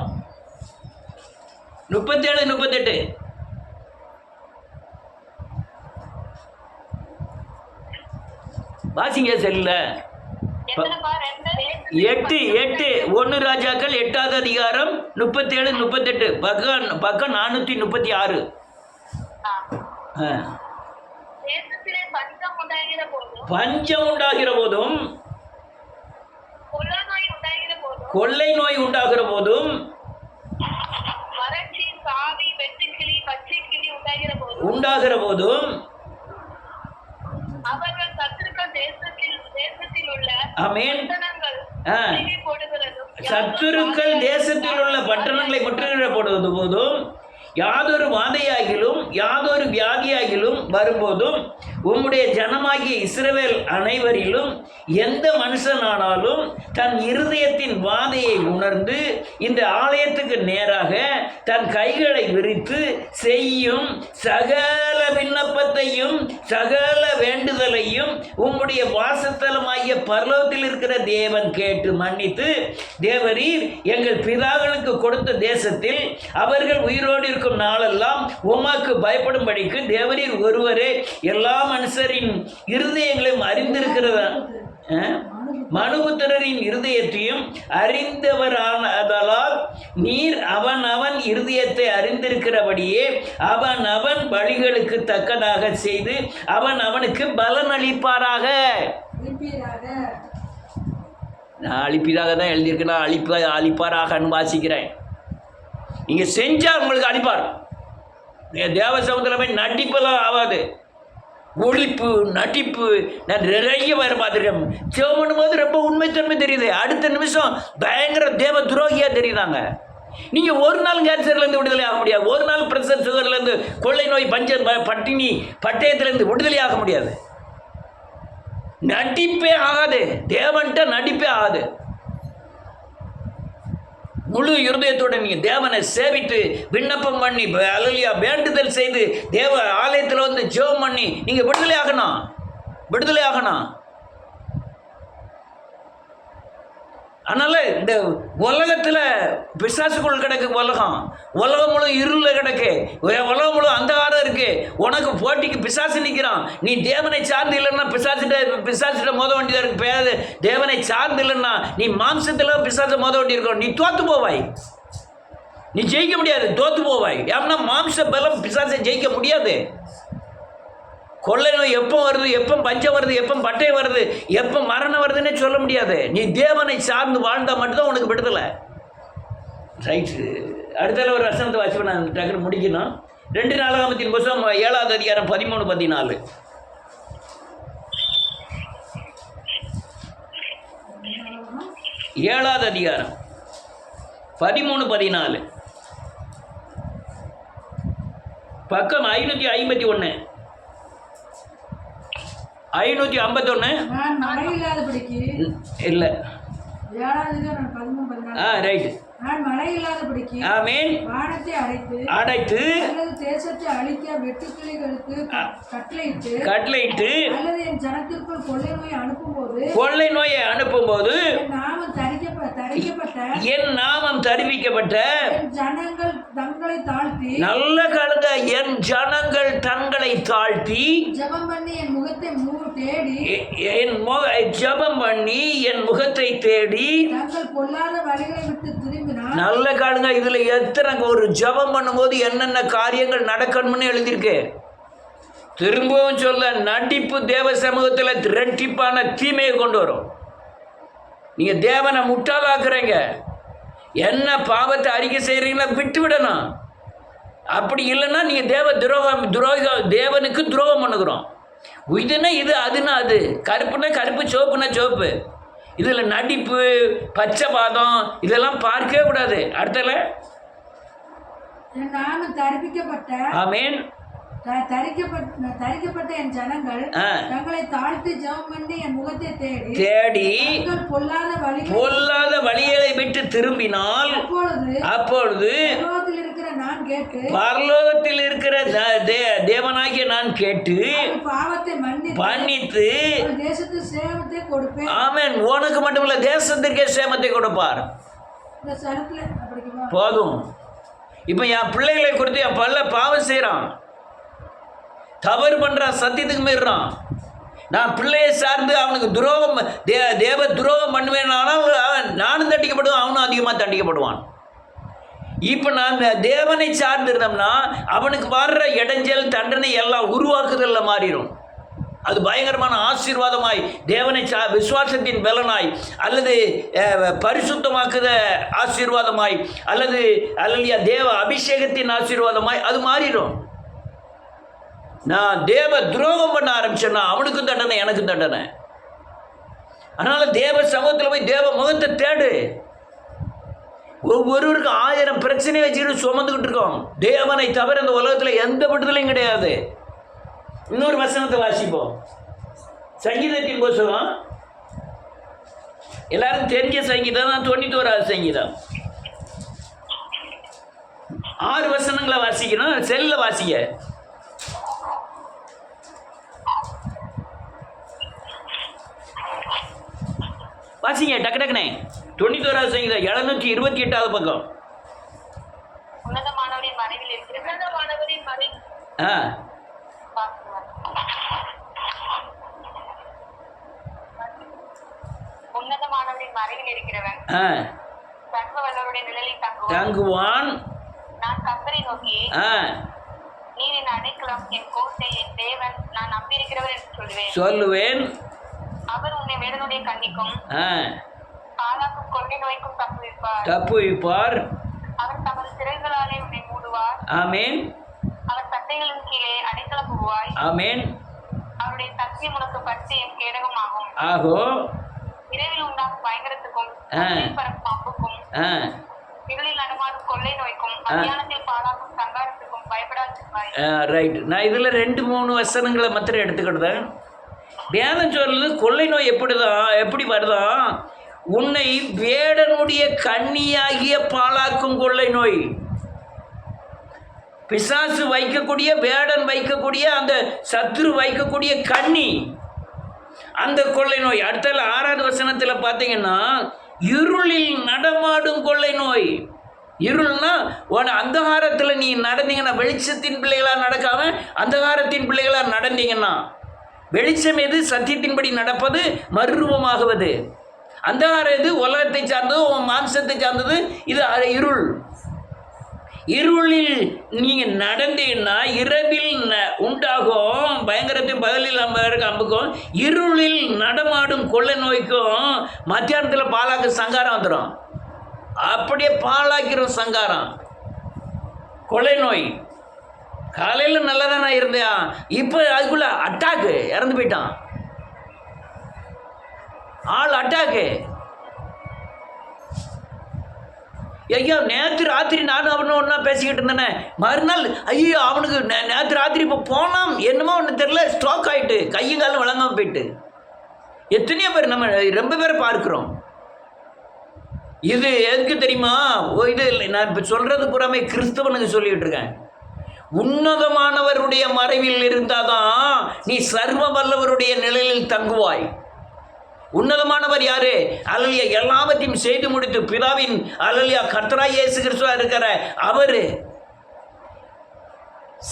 37 38 வாசிங்க செல்ல எத்தனைப்பா? 2. 8 1 ராஜாக்கள் 8வது அதிகாரம் 37 38 பக்கம் 436. ஆ. தேசத்திலே பஞ்சம் உண்டாகிற போதும், பஞ்சம் உண்டாகிற போதும், கொள்ளை நோய் உண்டாகிற போதும், கொள்ளை நோய் உண்டாகிற போதும், வறட்சி, சாவி, வெட்டுக்கிளி, பச்சை கிளி உண்டாகிற போதும் அவர்கள் சத்துருக்கள் தேசத்தில் உள்ள ஆமென். பட்டணங்கள் ஆ. முற்றுகை போடுகிறதும், சத்துருக்கள் தேசத்தில் உள்ள பட்டணங்களை முற்றுகை போடுவது போதும், யாதொரு வாதையாகிலும் யாதொரு வியாதியாகிலும் வரும்போதும் உம்முடைய ஜனமாகிய இஸ்ரவேல் அனைவரிலும் எந்த மனுஷனானாலும் தன் இருதயத்தின் வாதையை உணர்ந்து இந்த ஆலயத்துக்கு நேராக தன் கைகளை விரித்து செய்யும் சகல விண்ணப்பத்தையும் சகல வேண்டுதலையும் உம்முடைய வாசஸ்தலமாகிய பரலோகத்தில் இருக்கிற தேவன் கேட்டு மன்னித்து, தேவரீர் எங்கள் பிதாக்களுக்கு கொடுத்த தேசத்தில் அவர்கள் உயிரோடு இருக்கும் நாளெல்லாம் உமக்கு பயப்படும்படிக்கு தேவரீர் ஒருவரே எல்லா மனுஷரின் இருதயங்களையும் அறிந்திருக்கிறதா, மனுபுத்திரரின் இருதயத்தையும் அறிந்தவரானதால் நீர் அவன் இருதயத்தை அறிந்திருக்கிறபடியே அவன் பலிகளுக்கு தக்கதாக செய்து அவனுக்கு பலன் அளிப்பாராக. நான் அழிப்பீராக தான் எழுதியிருக்கேன், நான் அழிப்பாராகன்னு வாசிக்கிறேன். நீங்கள் செஞ்சால் உங்களுக்கு அழிப்பார். தேவ சமுத்திரமே நடிப்பெல்லாம் ஆகாது, ஒழிப்பு நடிப்பு. நான் நிறைய வேறு பார்த்துருக்கேன். சேவ் பண்ணும்போது ரொம்ப உண்மைத்தன்மை தெரியுது, அடுத்த நிமிஷம் பயங்கர தேவ துரோகியாக தெரியுதாங்க. நீங்கள் ஒரு நாள் கேன்சர்லேருந்து விடுதலை ஆக முடியாது, ஒரு நாள் பிரஷர் சுகர்லேருந்து, கொள்ளை நோய், பட்டினி பட்டயத்திலேருந்து விடுதலை ஆக முடியாது. நடிப்பே ஆகாது, தேவன்கிட்ட நடிப்பே ஆகாது. முழு இருதயத்தோட நீங்கள் தேவனை சேவித்து விண்ணப்பம் பண்ணி அல்லேலூயா வேண்டுதல் செய்து தேவ ஆலயத்தில் வந்து ஜெபம் பண்ணி நீங்கள் விடுதலை ஆகணும். அதனால் இந்த உலகத்தில் பிசாசுக்குள் கிடக்கு, உலகம் முழு இருளில் கிடக்கு, உலகம் முழு அந்தகாரம் இருக்கு. உனக்கு போட்டிக்கு பிசாசு நிற்கிறான். நீ தேவனை சார்ந்து இல்லைன்னா பிசாசிட்ட மோத வேண்டியதாக இருக்கு. தேவனை சார்ந்து இல்லைன்னா நீ மாம்சத்தில் பிசாசை மோத வேண்டியிருக்கோம். நீ தோற்று போவாய், நீ ஜெயிக்க முடியாது, தோற்று போவாய். ஏன்னா மாம்ச பலம் பிசாசை ஜெயிக்க முடியாது. கொள்ளை நோய் எப்போ வருது, எப்போ பஞ்சம் வருது, எப்போ பட்டை வருது, எப்போ மரணம் வருதுன்னே சொல்ல முடியாது. நீ தேவனை சார்ந்து வாழ்ந்தால் மட்டும்தான் உனக்கு விடுதலை. ரைட்டு. அடுத்தால ஒரு வசனத்தை வாசி நான் டக்குனு முடிக்கணும். 2 நாளாகமத்தின் புத்தகம் 7வது அதிகாரம் 13 14. 7வது அதிகாரம் 13 14 பக்கம் 551 551 இல்லை. ரைட். நான் மழை இல்லாதபடிக்கு ஆமென் வானத்தை அடைத்து அல்லது தேசத்தை அழிக்க வெட்டுக்கிளிகளுக்கு கட்டளையிட்டு அல்லது என் ஜனத்திற்குள் கொள்ளை நோயை அனுப்பும்போது என் நாமம் தரிப்பிக்கப்பட்ட என் ஜனங்கள் தங்களை தாழ்த்தி நல்ல கழுத என் ஜனங்கள் தங்களை தாழ்த்தி ஜெபம் பண்ணி என் முகத்தை தேடி ஜெபம் பண்ணி என் முகத்தை தேடி தங்கள் பொல்லாத வழிகளை விட்டு திரும்பினார். நல்ல காடுங்க. இதுல எத்தனை ஒரு ஜெபம் பண்ணும்போது என்னென்ன காரியங்கள் நடக்கணும்னு எழுதியிருக்கு. திரும்பவும் சொல்ல, நடிப்பு தேவ சமூகத்தில் இரட்டிப்பான தீமையை கொண்டு வரும். நீங்க தேவனை முட்டாளாக்குறீங்க. என்ன பாவத்தை அறிக்கை செய்கிறீங்களா விட்டு விடணும். அப்படி இல்லைன்னா நீங்கள் தேவனுக்கு துரோகம் பண்ணுகிறோம். இதுன்னா இது, அதுனா அது, கருப்புனா கருப்பு, சிவப்புனா சிவப்பு. இதில் நடிப்பு பச்சை பாதம் இதெல்லாம் பார்க்கவே கூடாது. அடுத்தல ஆமென் தரிக்கப்பட்ட என் ஜனங்கள் தங்களை தாழ்த்தி ஜெபம் பண்ணி என் முகத்தை தேடி பொல்லாத வழிகளை விட்டு திரும்பினால் அப்பொழுது பரலோகத்தில் இருக்கிற தேவனாகிய நான் கேட்டு பாவத்தை மன்னித்து தேசத்துக்கு சேமத்தை கொடுப்பேன். ஆமென். உனக்கு மட்டுமில்ல தேசத்திற்கே சேமத்தை கொடுப்பார். இந்த போதும். இப்போ என் பிள்ளைகளை குறித்து என் பல்ல பாவம் செய்கிறான், தவறு பண்ணுறான், சத்தியத்துக்கு மீறான். நான் பிள்ளையை சார்ந்து அவனுக்கு துரோகம் தேவ துரோகம் பண்ணுவேனானால் நானும் தண்டிக்கப்படுவேன், அவனும் அதிகமாக தண்டிக்கப்படுவான். இப்போ நான் தேவனை சார்ந்து இருந்தோம்னா அவனுக்கு வர்ற இடைஞ்சல் தண்டனை எல்லாம் உருவாக்குதல்ல மாறிடும். அது பயங்கரமான ஆசீர்வாதமாய் தேவனை விசுவாசத்தின் பலனாய் அல்லது பரிசுத்தமாக்குத ஆசீர்வாதமாய் அல்லது தேவ அபிஷேகத்தின் ஆசீர்வாதமாய் அது மாறிடும். நான் தேவ துரோகம் பண்ண ஆரம்பிச்சேன்னா அவனுக்கும் தண்டனை, எனக்கும் தண்டனை. அதனால தேவ சமூகத்தில் போய் தேவ முகத்தை தேடு. ஒவ்வொருவருக்கும் 1000 பிரச்சனையை வச்சுக்கிட்டு சுமந்துக்கிட்டு இருக்கோம். தேவனை தவிர இந்த உலகத்தில் எந்த விடுதலையும் கிடையாது. இன்னொரு வசனத்தை வாசிப்போம். சங்கீதத்தின் புத்தகம் எல்லாரும் தெரிஞ்ச சங்கீதம் தான், 91வது சங்கீதம். 6 வசனங்களை வாசிக்கணும். செல்ல வாசிக்க வாசிங்க டக்கு டக்குனே. 91வது சங்கீதம் 728வது பக்கம். உன்னதமானவரின் மறைவில் இருக்கிறவன் சர்வ வல்லவருடைய நிழலில் தங்குவான். நான் கர்த்தரை நோக்கி நீர் என் அடைக்கலம், என் கோட்டை, என் தேவன், நான் நம்பியிருக்கிறவர் என்று சொல்லுவேன். அவர் உன்னை வேதனுடைய கண்ணிக்கும் பாலாக்கும் கொள்ளை நோய்க்கும் தப்புவிப்பார். அவர் தமது சிறைகளாலே உன்னை மூடுவார். ஆமென். அவர் சட்டைகளின் கீழே அடைக்கலம் புகுவாய். ஆமென். அவருடைய சத்தியம் உனக்கு பட்சியும் கேடகம் ஆகும். இரவில் உண்டாகும் பயங்கரத்துக்கும் பறக்கும் அம்புக்கும் இருளில் நடமாடும் கொள்ளை நோய்க்கும் மத்தியானத்தில் பாலாக்கும் சங்காரத்துக்கும் பயப்படாதிருப்பாய். ரைட். நான் இதில் 2-3 வசனங்களை மாத்திரம் எடுத்துக்கிட்டேன். வேதம் சொல்லுது கொள்ளை நோய் எப்படி வருதான்? உன்னை வேடனுடைய கண்ணியாகிய பாலாக்கும் கொள்ளை நோய். பிசாசு வைக்கக்கூடிய, வேடன் வைக்கக்கூடிய, அந்த சத்துரு வைக்கக்கூடிய கண்ணி, அந்த கொள்ளை நோய். அடுத்த 6வது வசனத்தில் பார்த்தீங்கன்னா இருளில் நடமாடும் கொள்ளை நோய். இருள்னா அந்தகாரத்தில் நீ நடந்தீங்கன்னா, வெளிச்சத்தின் பிள்ளைகளாக நடக்காம அந்தகாரத்தின் பிள்ளைகளாக நடந்தீங்கன்னா, வெளிச்சம் எது? சத்தியத்தின்படி நடப்பது, மறுரூபமாகுவது. அந்தகாரம் எது? உலகத்தை சார்ந்தது, மாம்சத்தை சார்ந்தது. இது இருள். இருளில் நீங்கள் நடந்தீங்கன்னா இரவில் உண்டாகும் பயங்கரத்தையும், பகலில் அம்புக்கும். இருளில் நடமாடும் கொள்ளை நோய்க்கும் மத்தியானத்தில் பாலாக்கு சங்காரம் வந்துடும். அப்படியே பாலாக்கிறோம் சங்காரம், கொள்ளை நோய். காலையில் நல்லா தானே இருந்தேன், இப்போ அதுக்குள்ள அட்டாக்கு, இறந்து போயிட்டான் ஆள். அட்டாக்கு. ஐயோ நேற்று ராத்திரி நானும் அவனும் ஒன்றா பேசிக்கிட்டு இருந்தேனே, மறுநாள் ஐயோ அவனுக்கு நேற்று ராத்திரி இப்போ போனான் என்னமோ ஒன்று தெரியல, ஸ்ட்ரோக் ஆகிட்டு கையும் காலம் வழங்காமல் போயிட்டு. எத்தனையோ பேர் நம்ம ரொம்ப பேரை பார்க்குறோம். இது எதுக்கு தெரியுமா? இது நான் இப்போ சொல்கிறது புறாமே கிறிஸ்தவனுக்கு சொல்லிக்கிட்டு இருக்கேன். உன்னதமானவருடைய மறைவில் இருந்தாதான் நீ சர்வ வல்லவருடைய நிலையில் தங்குவாய். உன்னதமானவர் யாரு? அல்லேலூயா, எல்லாவற்றையும் செய்து முடித்து பிதாவின் அல்லேலூயா கர்த்தராகிய இயேசு கிறிஸ்துவா இருக்கிற அவரு.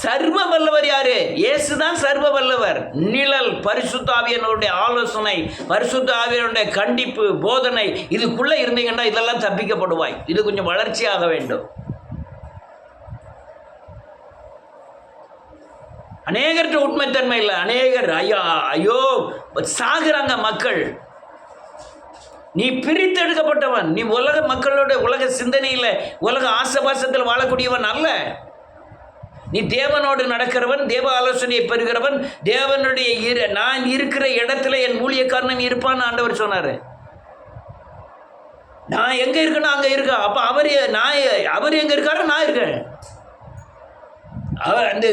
சர்வ வல்லவர் யாரு? இயேசுதான் சர்வ வல்லவர். நிழல், பரிசுத்த ஆவியானவருடைய ஆலோசனை, பரிசுத்த ஆவியானவருடைய கண்டிப்பு, போதனை, இதுக்குள்ள இருந்தீங்கன்னா இதெல்லாம் தப்பிக்கப்படுவாய். இது கொஞ்சம் வளர்ச்சியாக வேண்டும். அநேகர்கிட்ட உண்மைத்தன்மை இல்லை. அநேகர் ஐயோ சாகுறாங்க மக்கள். நீ பிரித்தெடுக்கப்பட்டவன். நீ உலக மக்களோட உலக சிந்தனையில், உலக ஆசபாசத்தில் வாழக்கூடியவன் அல்ல. நீ தேவனோடு நடக்கிறவன், தேவ ஆலோசனையை பெறுகிறவன். தேவனுடைய நான் இருக்கிற இடத்துல என் ஊழியக்காரன் இருப்பான்னு ஆண்டவர் சொன்னார். நான் எங்கே இருக்கேன்னா அங்கே இருக்கேன். அப்போ அவர் எங்கே இருக்காரு, நான் இருக்கேன். அவர் அந்த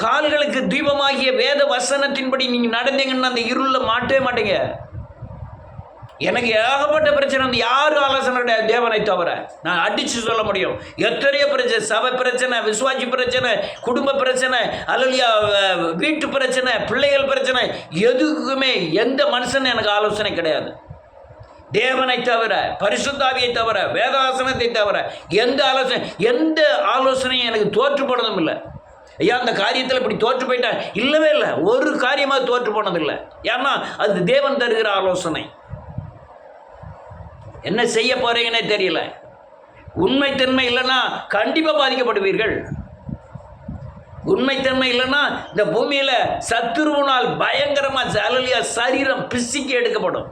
கால்களுக்கு தீபமாகிய வேத வசனத்தின்படி நீங்கள் நடந்தீங்கன்னா அந்த இருளில் மாட்டவே மாட்டீங்க. எனக்கு ஏகப்பட்ட பிரச்சனை, வந்து யார் ஆலோசனை தேவனை தவிர நான் அடித்து சொல்ல முடியும். எத்தனையோ பிரச்சனை, சபை பிரச்சனை, விசுவாசி பிரச்சனை, குடும்ப பிரச்சனை, அல்லது வீட்டு பிரச்சனை, பிள்ளைகள் பிரச்சனை, எதுக்குமே எந்த மனுஷன் எனக்கு ஆலோசனை கிடையாது. தேவனை தவிர, பரிசுத்தாவியை தவிர, வேதாசனத்தை தவிர எந்த ஆலோசனையும் எனக்கு தோற்று போனதும் இல்லை. ஐயா அந்த காரியத்தில் இப்படி தோற்று போயிட்டா இல்லவே இல்லை, ஒரு காரியமாக தோற்று போனதில்லை. ஏன்னா அது தேவன் தருகிற ஆலோசனை. என்ன செய்ய போறீங்கன்னே தெரியல. உண்மைத்தன்மை இல்லைன்னா கண்டிப்பாக பாதிக்கப்படுவீர்கள். உண்மைத்தன்மை இல்லைன்னா இந்த பூமியில் சத்துருவினால் பயங்கரமாக அலலியா சரீரம் பிசிக்கி எடுக்கப்படும்.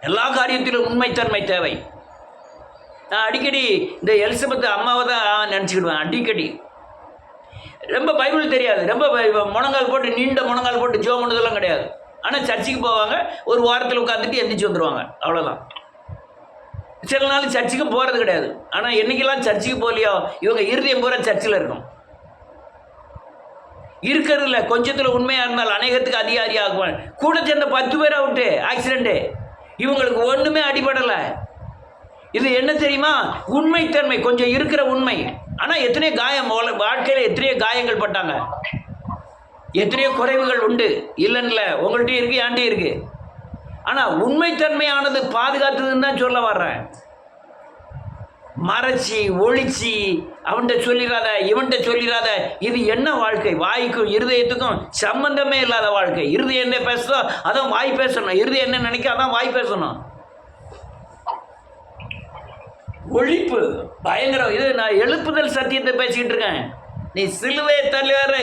எல்லா காரியத்திலும் உண்மைத்தன்மை தேவை. நான் அடிக்கடி இந்த எலிசபெத் அம்மாவை தான் நினச்சிக்கிடுவேன். அடிக்கடி ரொம்ப பைபிள் தெரியாது, ரொம்ப முழங்கால் போட்டு நீண்ட முழங்கால் போட்டு ஜோம் பண்ணதெல்லாம் கிடையாது. ஆனால் சர்ச்சுக்கு போவாங்க, ஒரு வாரத்தில் உட்காந்துட்டு எந்திரிச்சு வந்துடுவாங்க, அவ்வளோதான். சில நாள் சர்ச்சுக்கும் போகிறது கிடையாது. ஆனால் என்றைக்கெல்லாம் சர்ச்சுக்கு போகலையோ இவங்க இருதயம் பூரா சர்ச்சில் இருக்கும். இருக்கிறதில்ல கொஞ்சத்தில் உண்மையாக இருந்தால் அநேகத்துக்கு அதிகாரி ஆகுவான். கூட சேர்ந்த 10 பேரை விட்டு ஆக்சிடென்ட்டு, இவங்களுக்கு ஒன்றுமே அடிபடலை. இது என்ன தெரியுமா? உண்மைத்தன்மை, கொஞ்சம் இருக்கிற உண்மை. ஆனால் எத்தனையோ காயம், வாழ்க்கையில் எத்தனையோ காயங்கள் பட்டாங்க, எத்தனையோ குறைவுகள் உண்டு. இல்லைன்னுல, உங்கள்கிட்டையும் இருக்குது, ஏன்ட்டையும் இருக்குது. ஆனால் உண்மைத்தன்மையானது பாதுகாத்ததுன்னு தான் சொல்ல வர்றேன். மறைச்சி ஒழிச்சி அவன்கிட்ட சொல்லிடாத, இவன்கிட்ட சொல்லிடாத, இது என்ன வாழ்க்கை? வாய்க்கும் இருதயத்துக்கும் சம்பந்தமே இல்லாத வாழ்க்கை. இருதயம் என்ன பேசுதோ அதான் வாய் பேசணும், இருதயம் என்ன நினைக்க அதான் வாய் பேசணும். ஒழிப்பு பயங்கரம். இது நான் எழுப்புதல் சத்தியத்தை பேசிக்கிட்டு இருக்கேன். நீ சிலுவை தலைவர்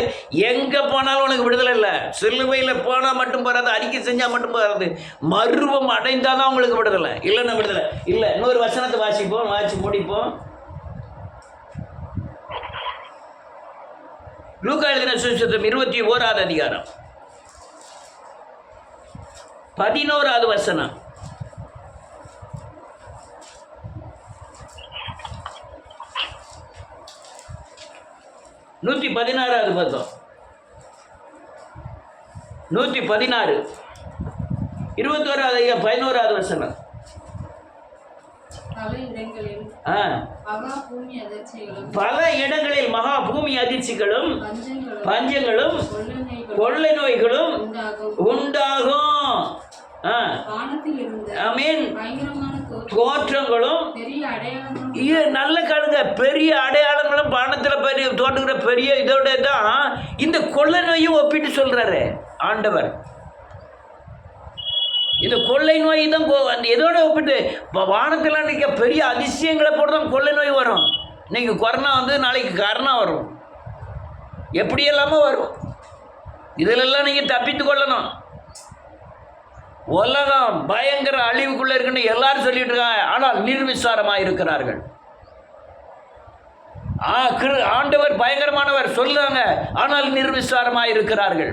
எங்கே போனாலும் உனக்கு விடுதலை இல்லை. சிலுவையில் போனால் மட்டும் போகாது, அறிக்கை செஞ்சால் மட்டும் போகாது, மருவம் அடைந்தால் தான் உங்களுக்கு விடுதலை. இல்லைன்னா விடுதலை இல்லை. இன்னொரு வசனத்தை வாசிப்போம், வாசி முடிப்போம். லூக்கா எழுதின சுவிசேஷம் 21வது அதிகாரம் 11வது வசனம். நூற்றி 16வது பதம், 116 21வது 11வது வசனம். பல இடங்களில் மகா பூமி அதிர்ச்சிகளும் பஞ்சங்களும் கொள்ளை நோய்களும் உண்டாகும். தோற்றங்களும் நல்ல கழுங்க பெரிய அடையாளங்களும் பானத்தில் பெரிய தோன்றுகிற பெரிய இதோட தான் இந்த கொள்ளை நோயும் ஒப்பிட்டு சொல்றாரு ஆண்டவர். இந்த கொள்ளை நோய் தான் அந்த எதோட ஒப்பிட்டு வானத்தில் நிற்க பெரிய அதிசயங்களை போட்டு தான் கொள்ளை நோய் வரும். இன்னைக்கு கொரோனா வந்து நாளைக்கு கரோனா வரும், எப்படி எல்லாமே வரும். இதிலெல்லாம் நீங்கள் தப்பித்து கொள்ளணும். உலகம் பயங்கர அழிவுக்குள்ள இருக்குன்னு எல்லாரும் சொல்லிட்டு இருக்காங்க, ஆனால் நிர்விசாரமாக இருக்கிறார்கள். ஆண்டவர் பயங்கரமானவர் சொல்றாங்க, ஆனால் நிர்விசாரமாக இருக்கிறார்கள்.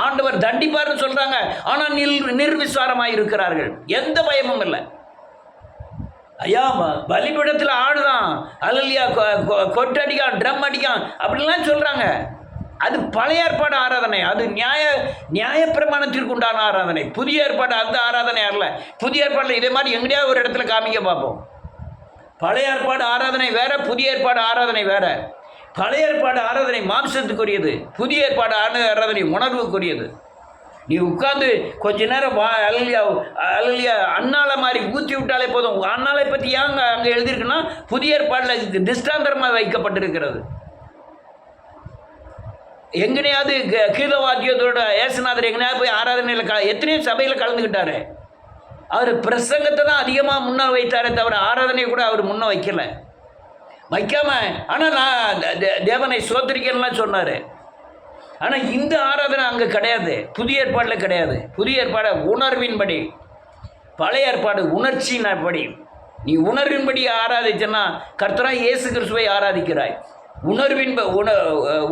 ஆண்டவர் தண்டிப்பார்னு சொல்றாங்க, ஆனால் நிர்விசாரமாக இருக்கிறார்கள். எந்த பயமும் இல்லை. ஐயா பலிபீடத்தில் ஆடுதான், அல்லையா கொட்டடிக்கான், ட்ரம் அடிக்கான் அப்படிலாம் சொல்றாங்க. அது பழைய ஏற்பாடு ஆராதனை, அது நியாயப்பிரமாணத்திற்கு உண்டான ஆராதனை. புதிய ஏற்பாடு அந்த ஆராதனை அல்ல. புதிய ஏற்பாட்டில் இதே மாதிரி எங்கேயாவது ஒரு இடத்துல காமிக்க பார்ப்போம். பழைய ஏற்பாடு ஆராதனை வேற, புதிய ஏற்பாடு ஆராதனை வேற. பழைய ஏற்பாடு ஆராதனை மாம்சத்துக்குரியது, புதிய ஏற்பாடு ஆராதனை உணர்வுக்குரியது. நீ உட்காந்து கொஞ்ச நேரம் அலலியா அண்ணாலை மாதிரி ஊற்றி விட்டாலே போதும். அண்ணாலை பற்றி ஏன் அங்கே எழுதியிருக்குன்னா புதிய ஏற்பாட்டில் திஷ்டாந்தரமாக வைக்கப்பட்டிருக்கிறது. எங்கனையாவது கீதவாத்தியத்தோட ஏசுநாதர் எங்கனையாவது போய் ஆராதனையில் எத்தனையோ சபையில் கலந்துக்கிட்டாரு. அவர் பிரசங்கத்தை தான் அதிகமாக முன்ன வைத்தாரே தவிர ஆராதனையை கூட அவர் முன்ன வைக்காம ஆனால் நான் தேவனை சோதரிக்கலாம் சொன்னார். ஆனால் இந்த ஆராதனை அங்கே கிடையாது, புதிய ஏற்பாடில் கிடையாது. புதிய ஏற்பாடு உணர்வின்படி, பழைய ஏற்பாடு உணர்ச்சியின்படி. நீ உணர்வின்படி ஆராதிச்சன்னா கர்த்தராய் இயேசு கிறிஸ்துவை ஆராதிக்கிறாய்.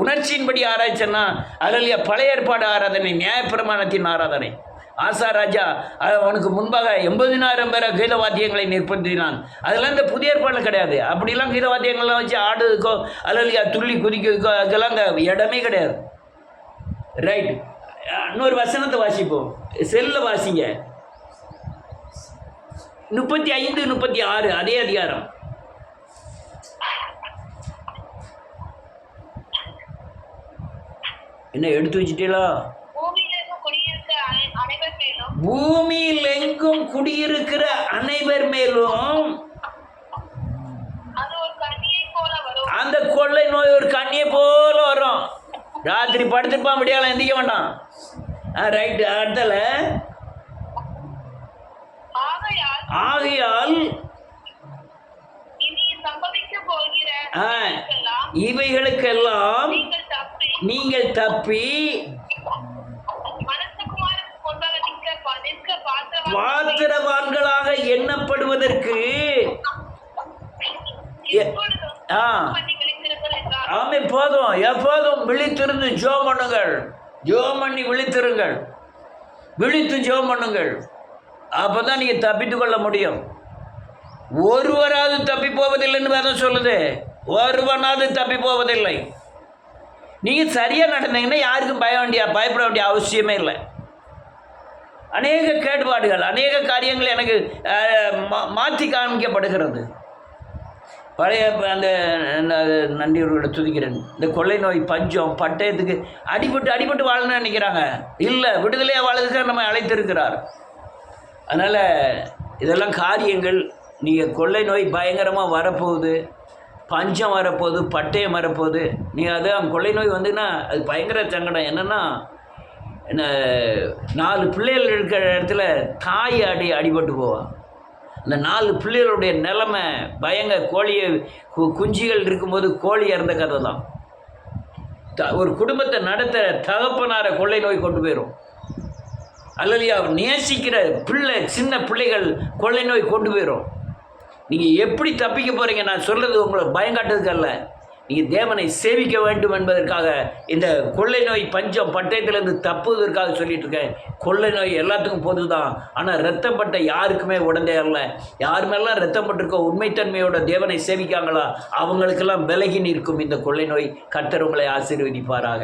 உணர்ச்சியின்படி ஆராய்ச்சன்னா அதில் பழைய ஏற்பாடு ஆராதனை, நியாயப்பிரமாணத்தின் ஆராதனை. ஆசா ராஜா அவனுக்கு முன்பாக 80,000 பேரை கீதவாத்தியங்களை நிற்படுத்தினான். அதெல்லாம் இந்த புதிய ஏற்பாடில் கிடையாது. அப்படிலாம் கீதவாத்தியங்கள்லாம் வச்சு ஆடுறதுக்கோ அல்லையா துள்ளி குதிக்கிறதுக்கோ அதெல்லாம் அங்கே இடமே கிடையாது. ரைட், இன்னொரு வசனத்தை வாசிப்போம். செல்ல வாசிங்க 35, 36 அதே அதிகாரம். என்ன எடுத்து வச்சுட்டீங்களா? பூமியில் எங்கும் குடியிருக்கிற அனைவர் மேலும் அது ஒரு கண்ணியை போல வரும். அந்த கொள்ளை நோய் ஒரு கண்ணியை போல வரும். ராத்திரி படுத்துப்பான், விடியால எந்திக்க வேண்டாம். ரைட்டு. அடுத்தல ஆகையால் இவைகளுக்கெல்லாம் நீங்கள் தப்பி பாத்திரவான்களாக எண்ணப்படுவதற்கு ஆமே போதும். எப்போதும் விழித்திருந்து ஜெபம் பண்ணுங்கள். ஜெபம் பண்ணி விழித்திருங்கள். விழித்து ஜெபம் பண்ணுங்கள். அப்பதான் நீங்க தப்பித்து கொள்ள முடியும். ஒருவராவது தப்பி போவதில்லைன்னு வேதம் சொல்லுது. ஒருவனாவது தப்பி போவதில்லை. நீங்க சரியா நடந்தீங்கன்னா யாருக்கும் பயப்பட வேண்டிய அவசியமே இல்லை. அநேக கேடுபாடுகள், அநேக காரியங்கள் எனக்கு மாற்றி காமிக்கப்படுகிறது. பழைய அந்த நன்றியோட துதிக்கிறேன். இந்த கொள்ளை நோய், பஞ்சம், பட்டயத்துக்கு அடிபட்டு வாழணும்னு நினைக்கிறாங்க. இல்லை, விடுதலையாக வாழறதுக்கு நம்ம அழைத்திருக்கிறார். அதனால் இதெல்லாம் காரியங்கள். நீங்கள் கொள்ளை நோய் பயங்கரமாக வரப்போகுது, பஞ்சம் வரப்போகுது, பட்டயம் வரப்போகுது. நீங்கள் அதான் கொள்ளை நோய் வந்துன்னா அது பயங்கர சங்கடம். என்னென்னா 4 பிள்ளைகள் இருக்கிற இடத்துல தாய் அடிபட்டு போவான். இந்த 4 பிள்ளைகளுடைய நிலைமை கோழியை குஞ்சுகள் இருக்கும்போது கோழி இறந்த கதை தான். ஒரு குடும்பத்தை நடத்த தகப்பனார கொள்ளை நோய் கொண்டு போயிடும். அல்லையா, நேசிக்கிற சின்ன பிள்ளைகள் கொள்ளை நோய் கொண்டு போயிடும். நீங்கள் எப்படி தப்பிக்க போகிறீங்க? நான் சொல்கிறது உங்களை பயங்காட்டுறதுக்கு அல்ல, நீங்கள் தேவனை சேவிக்க வேண்டும் என்பதற்காக இந்த கொள்ளை நோய், பஞ்சம், பட்டயத்திலேருந்து தப்புவதற்காக சொல்லிட்டு இருக்கேன். கொள்ளை நோய் எல்லாத்துக்கும் பொது தான். ஆனால் ரத்தம் பட்ட யாருக்குமே உடனே அல்ல. யார் மேலாம் ரத்தம் பட்டிருக்கோ, உண்மைத்தன்மையோட தேவனை சேவிக்காங்களா, அவங்களுக்கெல்லாம் விலகி நிற்கும் இந்த கொள்ளை நோய். கர்த்தர் உங்களை ஆசீர்வதிப்பாராக.